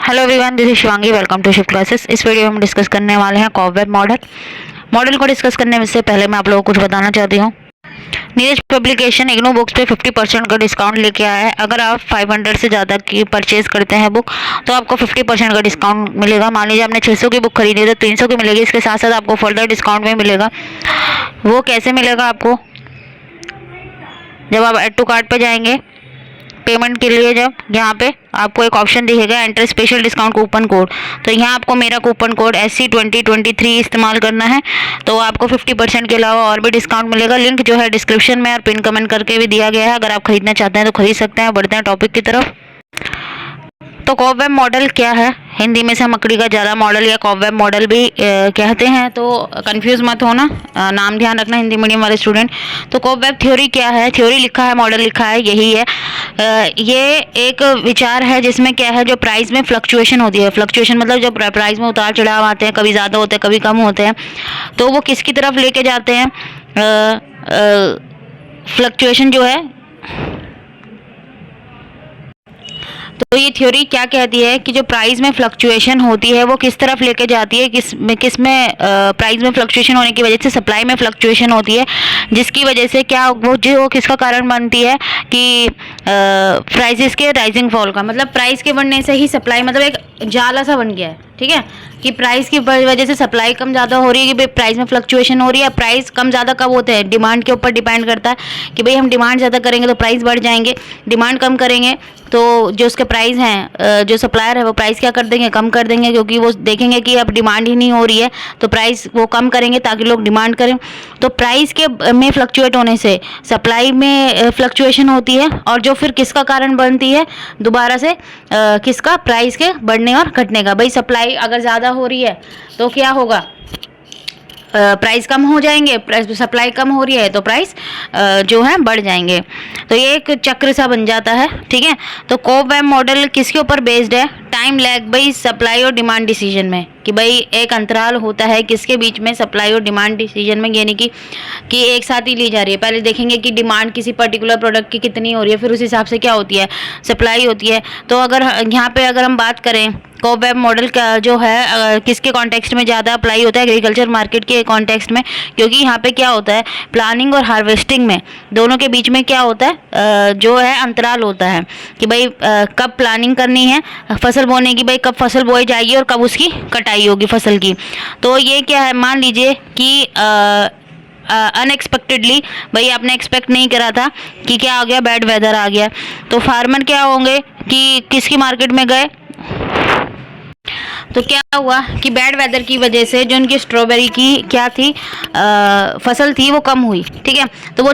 Hello everyone, this is Shivangi. Welcome to Shift classes. इस video में हम डिस्कस करने वाले हैं कॉबवेब मॉडल को डिस्कस करने से पहले मैं आप लोगों को कुछ बताना चाहती हूँ। नीरज पब्लिकेशन इग्नू बुक्स पे 50% का डिस्काउंट लेके आया है। अगर आप 500 से ज़्यादा की परचेज करते हैं बुक तो आपको 50% का डिस्काउंट मिलेगा। मान लीजिए आपने 600 की बुक खरीदी तो 300 की मिलेगी। इसके साथ साथ आपको फर्दर डिस्काउंट भी मिलेगा। वो कैसे मिलेगा आपको? जब आप ऐड टू कार्ट पे जाएंगे पेमेंट के लिए, जब यहाँ पे आपको एक ऑप्शन दिखेगा enter special discount coupon code, तो यहाँ आपको मेरा कूपन कोड SC2023 इस्तेमाल करना है। तो आपको 50% के अलावा और भी डिस्काउंट मिलेगा। लिंक जो है डिस्क्रिप्शन में और पिन कमेंट करके भी दिया गया है। अगर आप खरीदना चाहते हैं तो खरीद सकते हैं। बढ़ते हैं टॉपिक की तरफ। तो कॉबवेब मॉडल क्या है? हिंदी में से मकड़ी का जाला मॉडल या कॉबवेब मॉडल भी कहते हैं, तो कंफ्यूज मत होना। नाम ध्यान रखना हिंदी मीडियम वाले स्टूडेंट। तो कॉबवेब थ्योरी क्या है? थ्योरी लिखा है, मॉडल लिखा है, यही है। ये एक विचार है जिसमें क्या है, जो प्राइस में फ्लक्चुएशन होती है। फ्लक्चुएशन मतलब जब प्राइस में उतार चढ़ाव आते हैं, कभी ज़्यादा होते हैं कभी कम होते हैं, तो वो किसकी तरफ लेके जाते हैं? फ्लक्चुएशन जो है, तो ये थ्योरी क्या कहती है कि जो प्राइस में फ्लक्चुएशन होती है वो किस तरफ लेके जाती है? किस में प्राइस में फ्लक्चुएशन होने की वजह से सप्लाई में फ्लक्चुएशन होती है, जिसकी वजह से क्या वो जो किसका कारण बनती है कि प्राइसेस के राइजिंग फॉल का। मतलब प्राइस के बढ़ने से ही सप्लाई, मतलब एक जाला सा बन गया है, ठीक है, कि प्राइस की वजह से सप्लाई कम ज़्यादा हो रही है, कि भाई प्राइस में फ्लक्चुएशन हो रही है। प्राइस कम ज़्यादा कब होते हैं? डिमांड के ऊपर डिपेंड करता है कि भाई हम डिमांड ज़्यादा करेंगे तो प्राइस बढ़ जाएंगे, डिमांड कम करेंगे तो जो उसके प्राइस हैं, जो सप्लायर है वो प्राइस क्या कर देंगे? कम कर देंगे, क्योंकि वो देखेंगे कि अब डिमांड ही नहीं हो रही है तो प्राइस वो कम करेंगे ताकि लोग डिमांड करें। तो प्राइस के में फ्लक्चुएट होने से सप्लाई में फ्लक्चुएशन होती है, और जो फिर किसका कारण बनती है? दोबारा से किसका? प्राइस के बढ़ने और घटने का। भाई सप्लाई अगर ज़्यादा हो रही है तो क्या होगा? प्राइस कम हो जाएंगे, सप्लाई कम हो रही है तो प्राइस जो है बढ़ जाएंगे। तो ये एक चक्र सा बन जाता है, ठीक है। तो कॉबवेब मॉडल किसके ऊपर बेस्ड है? टाइम लैग भाई सप्लाई और डिमांड डिसीजन में, कि भाई एक अंतराल होता है किसके बीच में? सप्लाई और डिमांड डिसीजन में, यानी कि एक साथ ही ली जा रही है। पहले देखेंगे कि डिमांड किसी पर्टिकुलर प्रोडक्ट की कितनी हो रही है, फिर उस हिसाब से क्या होती है? सप्लाई होती है। तो अगर यहाँ पे अगर हम बात करें कॉबवेब मॉडल का जो है किसके कॉन्टेक्स्ट में ज़्यादा अप्लाई होता है? एग्रीकल्चर मार्केट के कॉन्टेक्स्ट में, क्योंकि यहाँ पे क्या होता है, प्लानिंग और हार्वेस्टिंग में दोनों के बीच में क्या होता है, जो है अंतराल होता है कि भाई कब प्लानिंग करनी है फसल बोने की, भाई कब फसल बोई जाएगी और कब उसकी कटाई होगी फसल की। तो ये क्या है, मान लीजिए कि अनएक्सपेक्टेडली भाई आपने एक्सपेक्ट नहीं करा था कि क्या आ गया, बैड वेदर आ गया, तो फार्मर क्या होंगे कि किसकी मार्केट में गए? तो क्या हुआ कि बैड वेदर की वजह से जो उनकी स्ट्रॉबेरी की क्या थी, फसल थी, वो कम हुई, ठीक है। तो वो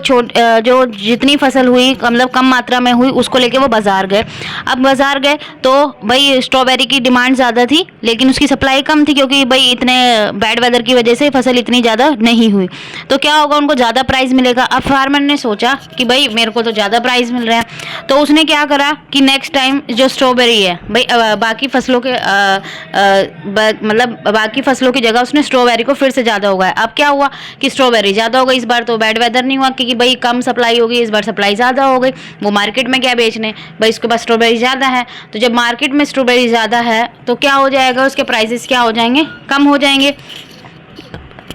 जो जितनी फसल हुई मतलब कम मात्रा में हुई, उसको लेके वो बाजार गए। अब बाजार गए तो भाई स्ट्रॉबेरी की डिमांड ज़्यादा थी लेकिन उसकी सप्लाई कम थी, क्योंकि भाई इतने बैड वेदर की वजह से फसल इतनी ज़्यादा नहीं हुई। तो क्या होगा, उनको ज़्यादा प्राइस मिलेगा। अब फार्मर ने सोचा कि भाई मेरे को तो ज़्यादा प्राइस मिल रहा है, तो उसने क्या करा कि नेक्स्ट टाइम जो स्ट्रॉबेरी है भाई बाकी फसलों के मतलब बाकी फसलों की जगह उसने स्ट्रॉबेरी को फिर से ज़्यादा उगाया। अब क्या हुआ कि स्ट्रॉबेरी ज़्यादा हो गई। इस बार तो बैड वेदर नहीं हुआ, क्योंकि भाई कम सप्लाई हो गई, इस बार सप्लाई ज़्यादा हो गई। वो मार्केट में क्या बेचने, भाई उसके पास स्ट्रॉबेरी ज़्यादा है। तो जब मार्केट में स्ट्रॉबेरी ज़्यादा है तो क्या हो जाएगा, उसके प्राइसेस क्या हो जाएंगे? कम हो जाएंगे।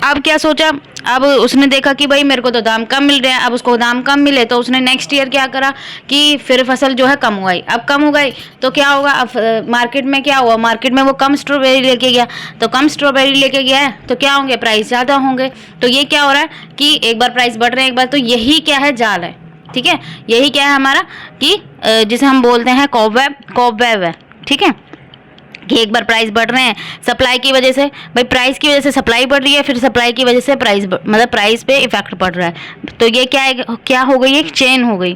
अब क्या सोचा, अब उसने देखा कि भाई मेरे को तो दाम कम मिल रहे हैं। अब उसको दाम कम मिले तो उसने नेक्स्ट ईयर क्या करा कि फिर फसल जो है कम हो गई। अब कम हो गई तो क्या होगा, अब मार्केट में क्या हुआ, मार्केट में वो कम स्ट्रॉबेरी लेके गया। तो कम स्ट्रॉबेरी लेके गया है तो क्या होंगे, प्राइस ज़्यादा होंगे। तो ये क्या हो रहा है कि एक बार प्राइस बढ़ रहे हैं, एक बार। तो यही क्या है, जाल है, ठीक है। यही क्या है हमारा कि जिसे हम बोलते हैं कॉबवेब है, ठीक है। कि एक बार प्राइस बढ़ रहे हैं सप्लाई की वजह से, भाई प्राइस की वजह से सप्लाई बढ़ रही है, फिर सप्लाई की वजह से प्राइस मतलब प्राइस पे इफेक्ट पड़ रहा है। तो ये क्या हो गई, एक चेन हो गई।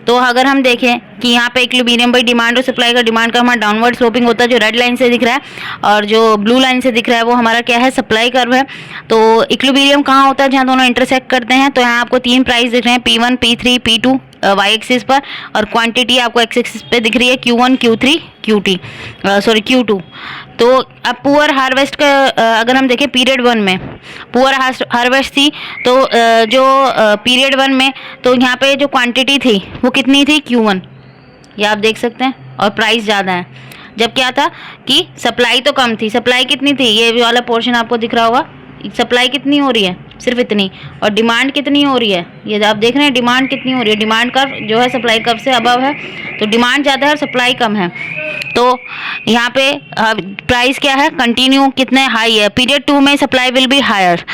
तो अगर हम देखें कि यहाँ पे इक्विलिब्रियम भाई डिमांड और सप्लाई का, डिमांड का हमारा डाउनवर्ड स्लोपिंग होता है जो रेड लाइन से दिख रहा है, और जो ब्लू लाइन से दिख रहा है वो हमारा क्या है, सप्लाई कर्व है। तो इक्विलिब्रियम कहाँ होता है, जहाँ दोनों इंटरसेक्ट करते हैं। तो यहाँ आपको 3 प्राइस दिख रहे हैं, P1 P3 P2 Y axis पर, और क्वांटिटी आपको एक्स एक्सिस पे दिख रही है Q1 Q3 Q2। तो अब पुअर हार्वेस्ट का अगर हम देखें पीरियड 1 में पुअर हार्वेस्ट थी, तो जो पीरियड 1 में तो यहाँ पे जो क्वांटिटी थी वो कितनी थी, Q1, ये आप देख सकते हैं, और प्राइस ज़्यादा है। जब क्या था कि सप्लाई तो कम थी। सप्लाई कितनी थी, ये वाला पोर्शन आपको दिख रहा होगा, सप्लाई कितनी हो रही है, सिर्फ इतनी, और डिमांड कितनी हो रही है, ये आप देख रहे हैं डिमांड कितनी हो रही है। डिमांड का जो है सप्लाई कब से अबव है, तो डिमांड ज़्यादा है और सप्लाई कम है। तो यहाँ पे प्राइस क्या है, कंटिन्यू कितने हाई है। पीरियड 2 में सप्लाई विल बी हायर,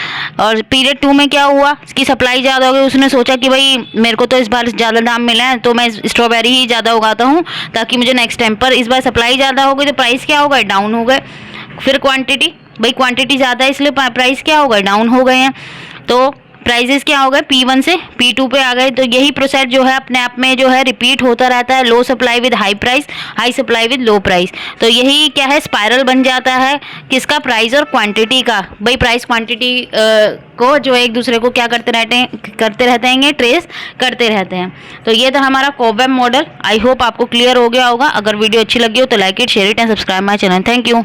और पीरियड 2 में क्या हुआ कि सप्लाई ज़्यादा हो गई। उसने सोचा कि भाई मेरे को तो इस बार ज़्यादा दाम मिला है तो मैं स्ट्रॉबेरी ही ज़्यादा उगाता हूँ ताकि मुझे नेक्स्ट टाइम पर, इस बार सप्लाई ज़्यादा हो गई तो प्राइस क्या हो गए, डाउन हो गए। फिर क्वांटिटी, भाई क्वांटिटी ज़्यादा है इसलिए प्राइस क्या हो गए, डाउन हो गए हैं। तो प्राइजेस क्या हो गए, P1 से P2 पे आ गए। तो यही प्रोसेस जो है अपने आप में जो है रिपीट होता रहता है, low supply with high price, high supply with low price. तो यही क्या है, स्पाइरल बन जाता है किसका, प्राइस और क्वांटिटी का। भाई प्राइस क्वांटिटी को जो एक दूसरे को क्या करते रहते हैं, ट्रेस करते रहते हैं। तो ये था हमारा कोबेम मॉडल। आई होप आपको क्लियर हो गया होगा। अगर वीडियो अच्छी लगी हो तो like it, share it and subscribe my channel. Thank you.